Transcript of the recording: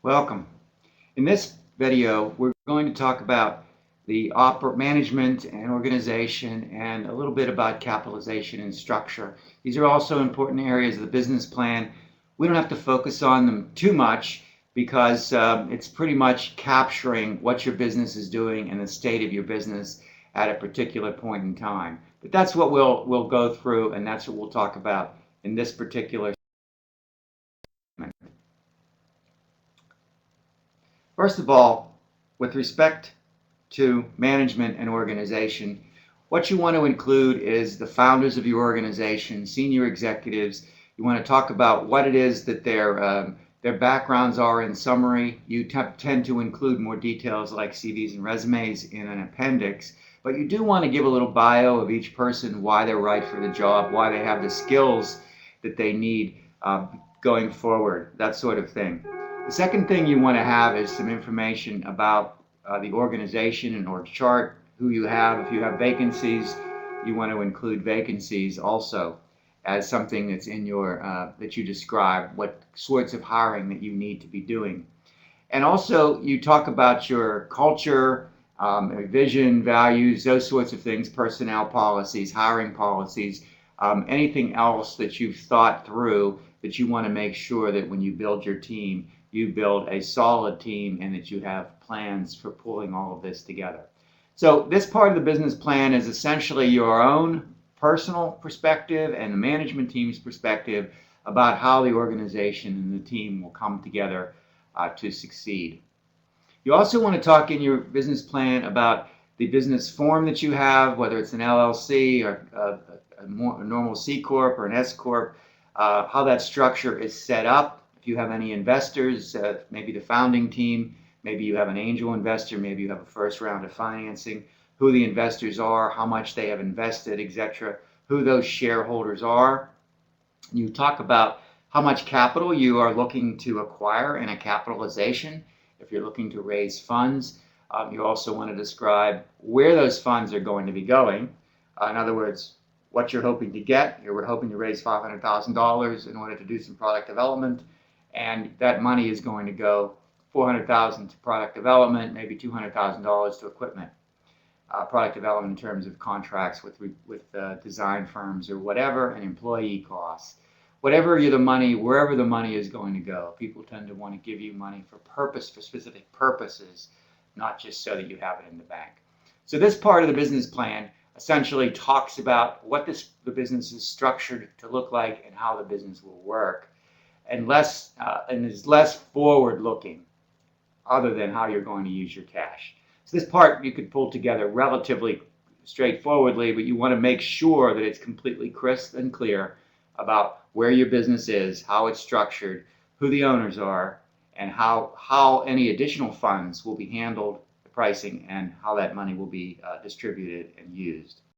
Welcome. In this video, we're going to talk about the management and organization and a little bit about capitalization and structure. These are also important areas of the business plan. We don't have to focus on them too much because it's pretty much capturing what your business is doing and the state of your business at a particular point in time. But that's what we'll go through, and that's what we'll talk about in this particular segment. First of all, with respect to management and organization, what you want to include is the founders of your organization, senior executives. You want to talk about what it is that their backgrounds are in summary. You tend to include more details like CVs and resumes in an appendix, but you do want to give a little bio of each person, why they're right for the job, why they have the skills that they need going forward, that sort of thing. The second thing you want to have is some information about the organization, an org chart, who you have. If you have vacancies, you want to include vacancies also as something that's in your that you describe what sorts of hiring that you need to be doing. And also you talk about your culture, vision, values, those sorts of things, personnel policies, hiring policies, anything else that you've thought through that you want to make sure that when you build your team, you build a solid team and that you have plans for pulling all of this together. So this part of the business plan is essentially your own personal perspective and the management team's perspective about how the organization and the team will come together to succeed. You also want to talk in your business plan about the business form that you have, whether it's an LLC or a normal C Corp or an S Corp, how that structure is set up. If you have any investors, maybe the founding team, maybe you have an angel investor, maybe you have a first round of financing, who the investors are, how much they have invested, etc., who those shareholders are. You talk about how much capital you are looking to acquire in a capitalization. If you're looking to raise funds, you also want to describe where those funds are going to be going. In other words, what you're hoping to get. You're hoping to raise $500,000 in order to do some product development, and that money is going to go $400,000 to product development, maybe $200,000 to equipment. Product development in terms of contracts with design firms or whatever, and employee costs. Whatever the money, wherever the money is going to go, people tend to want to give you money for specific purposes, not just so that you have it in the bank. So this part of the business plan essentially talks about what the business is structured to look like and how the business will work, and is less forward-looking, other than how you're going to use your cash. So this part you could pull together relatively straightforwardly, but you want to make sure that it's completely crisp and clear about where your business is, how it's structured, who the owners are, and how any additional funds will be handled, the pricing, and how that money will be distributed and used.